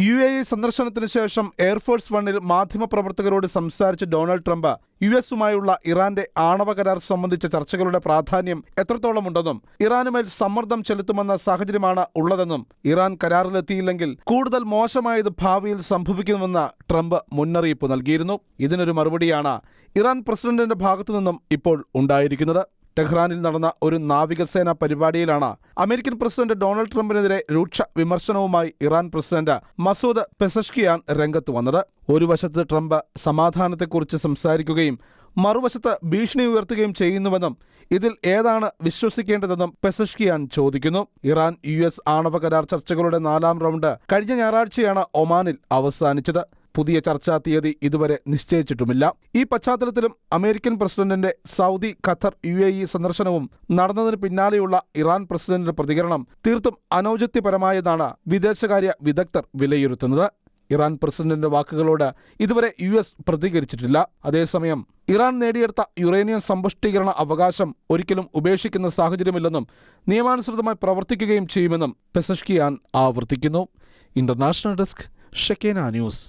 UAE സന്ദർശനത്തിന് ശേഷം air force വണ്ണിൽ മാധ്യമപ്രവർത്തകരോട് സംസാരിച്ച ഡൊണാൾഡ് ട്രംപ് യുഎസുമായുള്ള ഇറാന്റെ ആണവ കരാർ സംബന്ധിച്ച ചർച്ചകളുടെ പ്രാധാന്യം എത്രത്തോളമുണ്ടെന്നും ഇറാനുമേൽ സമ്മർദ്ദം ചെലുത്തുമെന്ന സാഹചര്യമാണ് ഉള്ളതെന്നും ഇറാൻ കരാറിലെത്തിയില്ലെങ്കിൽ കൂടുതൽ മോശമായത് ഭാവിയിൽ സംഭവിക്കുമെന്ന് ട്രംപ് മുന്നറിയിപ്പ് നൽകിയിരുന്നു. ഇതിനൊരു മറുപടിയാണ് ഇറാൻ പ്രസിഡന്റിന്റെ ഭാഗത്തു നിന്നും ഇപ്പോൾ ഉണ്ടായിരിക്കുന്നത്. ടെഹ്റാനിൽ നടന്ന ഒരു നാവികസേന പരിപാടിയിലാണ് അമേരിക്കൻ പ്രസിഡന്റ് ഡൊണാൾഡ് ട്രംപിനെതിരെ രൂക്ഷ വിമർശനവുമായി ഇറാൻ പ്രസിഡന്റ് മസൂദ് പെസഷ്കിയാൻ രംഗത്ത് വന്നത്. ഒരു വശത്ത് ട്രംപ് സമാധാനത്തെക്കുറിച്ച് സംസാരിക്കുകയും മറുവശത്ത് ഭീഷണി ഉയർത്തുകയും ചെയ്യുന്നുവെന്നും ഇതിൽ ഏതാണ് വിശ്വസിക്കേണ്ടതെന്നും പെസഷ്കിയാൻ ചോദിക്കുന്നു. ഇറാൻ US ആണവ കരാർ ചർച്ചകളുടെ 4ാം റൗണ്ട് കഴിഞ്ഞ ഞായറാഴ്ചയാണ് ഒമാനിൽ അവസാനിച്ചത്. പുതിയ ചർച്ചാ തീയതി ഇതുവരെ നിശ്ചയിച്ചിട്ടുമില്ല. ഈ പശ്ചാത്തലത്തിലും അമേരിക്കൻ പ്രസിഡന്റിന്റെ സൗദി, ഖത്തർ, UAE സന്ദർശനവും നടന്നതിന് പിന്നാലെയുള്ള ഇറാൻ പ്രസിഡന്റിന്റെ പ്രതികരണം തീർത്തും അനൗചിത്യപരമായതാണ് വിദേശകാര്യ വിദഗ്ധർ വിലയിരുത്തുന്നത്. ഇറാൻ പ്രസിഡന്റിന്റെ വാക്കുകളോട് ഇതുവരെ US പ്രതികരിച്ചിട്ടില്ല. അതേസമയം ഇറാൻ നേടിയെടുത്ത യുറേനിയം സമ്പുഷ്ടീകരണ അവകാശം ഒരിക്കലും ഉപേക്ഷിക്കുന്ന സാഹചര്യമില്ലെന്നും നിയമാനുസൃതമായി പ്രവർത്തിക്കുകയും ചെയ്യുമെന്നും പെസഷ്കിയാൻ ആവർത്തിക്കുന്നു. International desk, Shekinah news.